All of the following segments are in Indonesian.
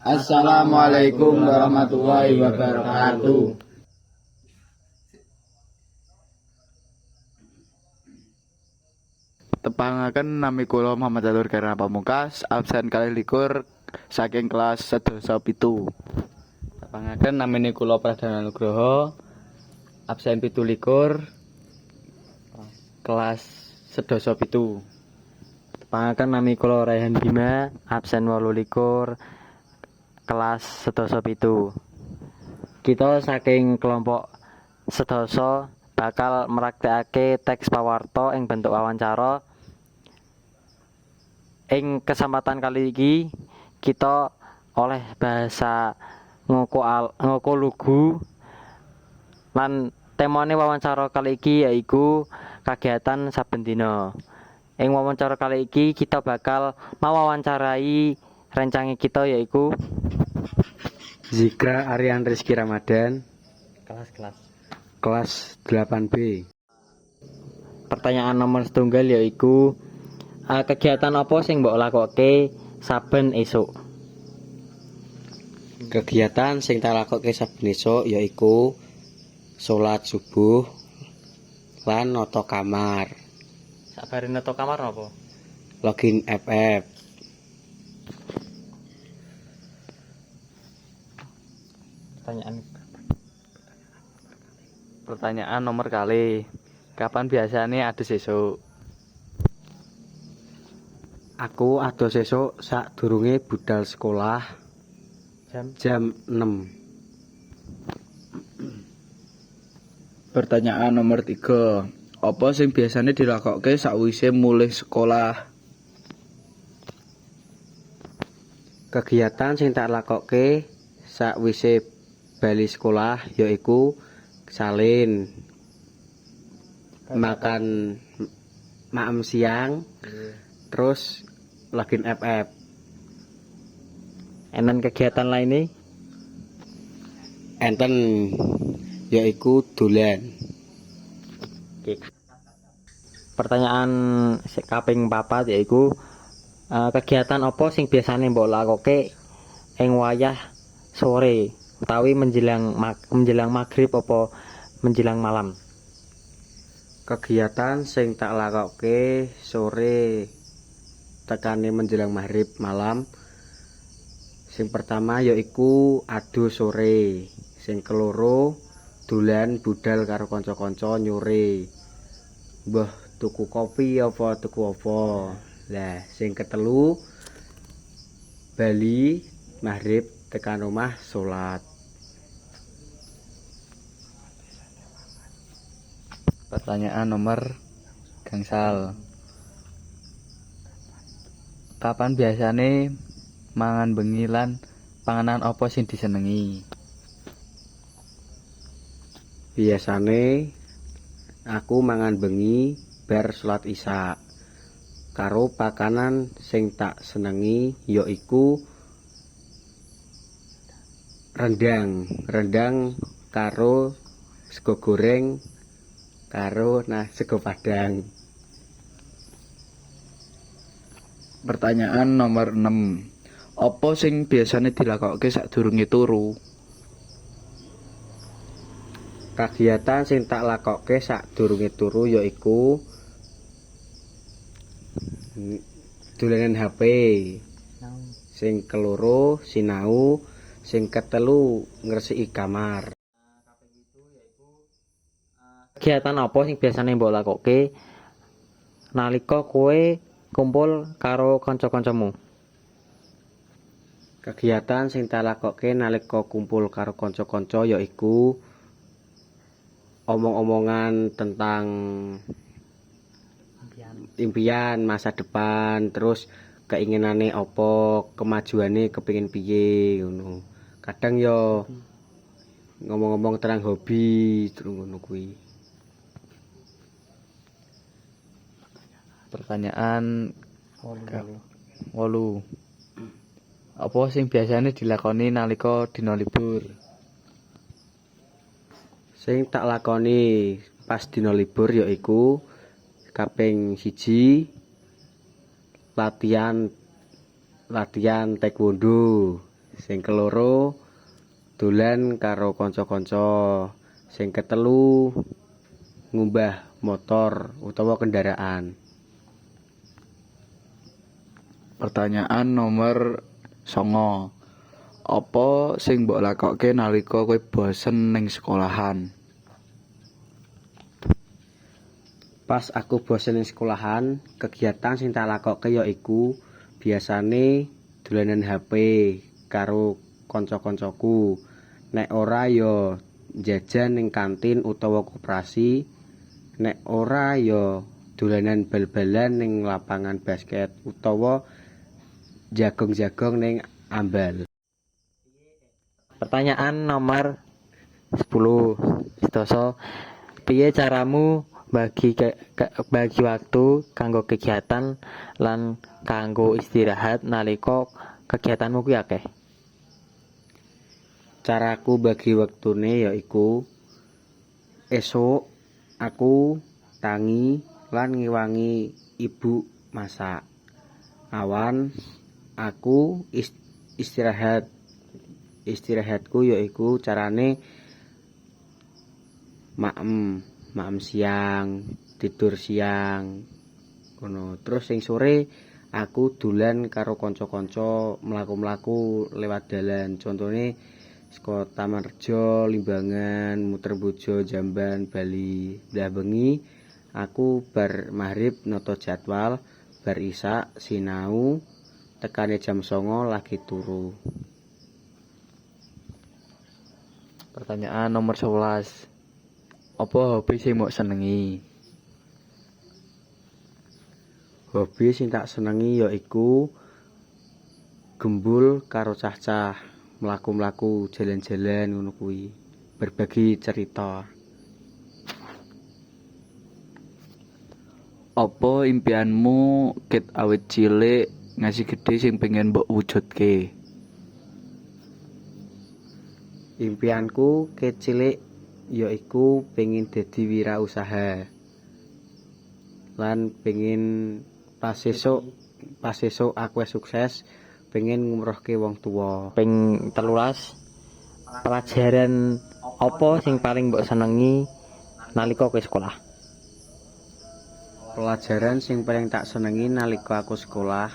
Assalamualaikum warahmatullahi wabarakatuh. Tepangaken nami kula Muhammad Alur Karna Pamungkas, absen kalih likur saking kelas sedasa pitu. Tepangaken namine kula Pradana Nugroho, absen 17 kelas sedasa pitu. Tepangaken nami kula Raihan Bima, absen 28 kelas sedasa pitu. Kita saking kelompok sedasa bakal meraktekake teks pawarta ing bentuk wawancara. Ing kesempatan kali iki kita oleh bahasa ngoko lugu lan temane wawancara kali iki yaiku kegiatan saben dina. Ing wawancara kali iki kita bakal mewawancarai rencange kita yaiku Zikra Aryan Rizky Ramadan, kelas 8B. pertanyaan nomor setunggal yaiku kegiatan apa sing mbok lakoke saben esuk? Kegiatan sing tak lakoke saben esuk yaiku salat subuh lan nata kamar, Sabare nata kamar napa? login FF. Pertanyaan nomor kali. Kapan biasanya adus esuk? Aku ados esuk sadurunge budal sekolah jam 6. Pertanyaan nomor 3. Apa sing biasanya dilakoke sakwise mulih sekolah? Kegiatan sing tak lakoke sakwise bali sekolah yaiku salin, makan maem siang, terus login FF. Enen kegiatan lainnya? Enten yaiku dolan. Pertanyaan kaping 4 yaiku kegiatan apa sing biasane mbok lakoke ing wayah sore utawi menjelang maghrib apa menjelang malam? Kegiatan sing tak lakoke sore tekane menjelang maghrib malam. Sing pertama yaiku adus sore, sing keloro dolan budal karo kanca-kanca nyore. Mbah tuku kopi apa tuku apa. Lah sing ketelu bali maghrib tekan omah salat. Pertanyaan nomor gangsal. Kapan biasane mangan bengi lan panganan apa sing disenengi? Biasane aku mangan bengi bar salat isya. Karo pakanan sing tak senengi yaiku rendang karo sego goreng karo sego padang. Pertanyaan nomor 6. Apa sing biasanya dilakoke sadurunge turu? Kegiatan sing tak lakoke sadurunge turu yaiku dolanan HP. Sing keloro sinau, sing ketelu ngresiki kamar. Kegiatan apa sing biasane mbok lakoke nalika kowe kumpul karo kanca-kancamu? Kegiatan sing tak lakoke nalika kumpul karo kanca-kanca yaiku omong-omongan tentang impian masa depan, terus keinginane apa, kemajuane kepengin piye ngono. Kadang yo ngomong-ngomong tentang hobi terus ngono kuwi. Pertanyaan 8. Apa sing biasanya dilakoni nalika dina libur? Sing tak lakoni pas dina libur yaiku kaping 1 latihan taekwondo, Sing keloro dolan karo kanca-kanca. Sing ketelu ngumbah motor utawa kendaraan. Pertanyaan nomor 9. Apa sing mbok lakokke nalika kowe bosen ning sekolahan? Pas aku bosen ning sekolahan, kegiatan sing tak lakokke yaiku biasane dolanan HP karo kanca-kancaku. Nek ora ya jajan ning kantin utawa koperasi. Nek ora ya dolanan bal-balan ning lapangan basket utawa jagong-jagong ning ambal. Pertanyaan nomor 10. Setoso, piye caramu bagi waktu kanggo kegiatan lan kanggo istirahat nalika kegiatanmu kuwi akeh? Caraku bagi wektune yaiku esuk aku tangi lan ngewangi ibu masak. Awan aku istirahat. Istirahatku yaiku carane maem siang, tidur siang. Ngono. Terus sing sore aku dolan karo kanca-kanca mlaku-mlaku lewat dalan. Contone saka Taman Rejo, Limbangan, Muter Bojo, Jamban, Bali. Lah bengi aku bar maghrib noto jadwal, bar isak sinau tekane jam 09.00 lagi turu. Pertanyaan nomor 11. Apa hobi sing mbok senengi? Hobi sing tak senengi yaiku gembul karo cah-cah, mlaku-mlaku, jalan-jalan ngono kuwi, berbagi cerita. Apa impianmu ket awit cilik ngasih gede sing pengen mbok wujudke? Impianku kecilik yaiku pengen dadi wirausaha. Lan pengen pas esuk aku sukses, pengen ngumrohke wong tuwa. Ping 13. Pelajaran apa sing paling mbok senengi nalika kowe sekolah? Pelajaran sing paling tak senengi nalika aku sekolah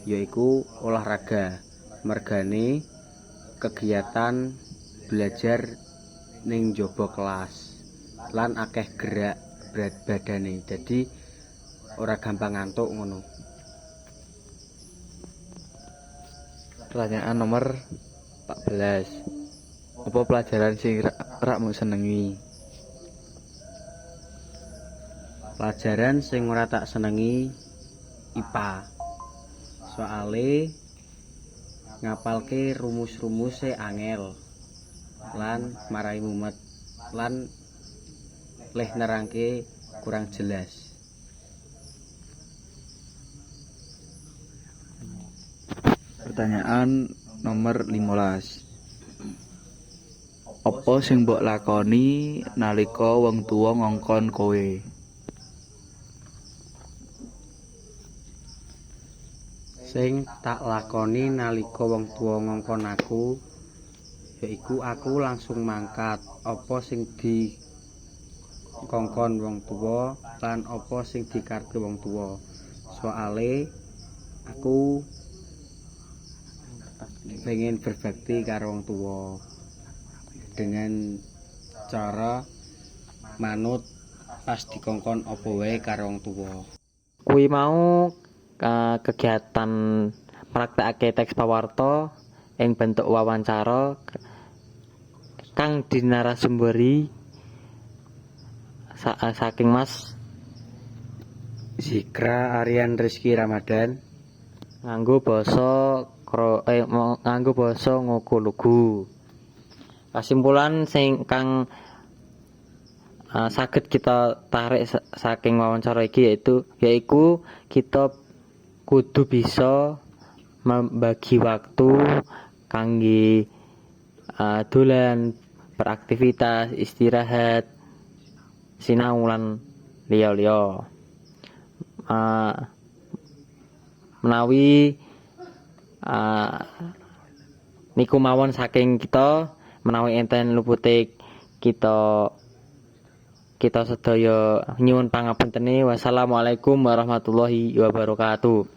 yaiku olahraga. Mergane kegiatan belajar ning njaba kelas lan akeh gerak berat badane. Dadi ora gampang ngantuk ngono. Pertanyaan nomor 14. Apa pelajaran sing rakmu senengi? Pelajaran sing ora tak senengi IPA. Soale ngapalke rumus-rumuse angel lan marai mumet lan leh nerangke kurang jelas. Pertanyaan nomor 15. Apa sing mbok lakoni nalika wong tuwa ngongkon kowe? Sing tak lakoni nalika wong tuwa ngongkon aku yaiku aku langsung mangkat apa sing dikongkon wong tuwa lan apa sing dikarepe wong tuwa. Soale aku pengen berbakti karo wong tuwa dengan cara manut pas dikongkon apa wae karo wong tuwa. Kuwi mau kegiatan praktekake teks pawarta ing bentuk wawancara kang dinarasumberi saking Mas Zikra Aryan Rizky Ramadan nganggo basa Ngokolugu. Kesimpulan sing kang saged kita tarik saking wawancara iki yaiku kita kudu bisa membagi waktu kangge dolan, beraktivitas, istirahat, sinau lan liya-liya. Menawi Niku mawon saking kita menawi enten lupute kita sedaya nyuwun pangapuntene. Wassalamualaikum warahmatullahi wabarakatuh.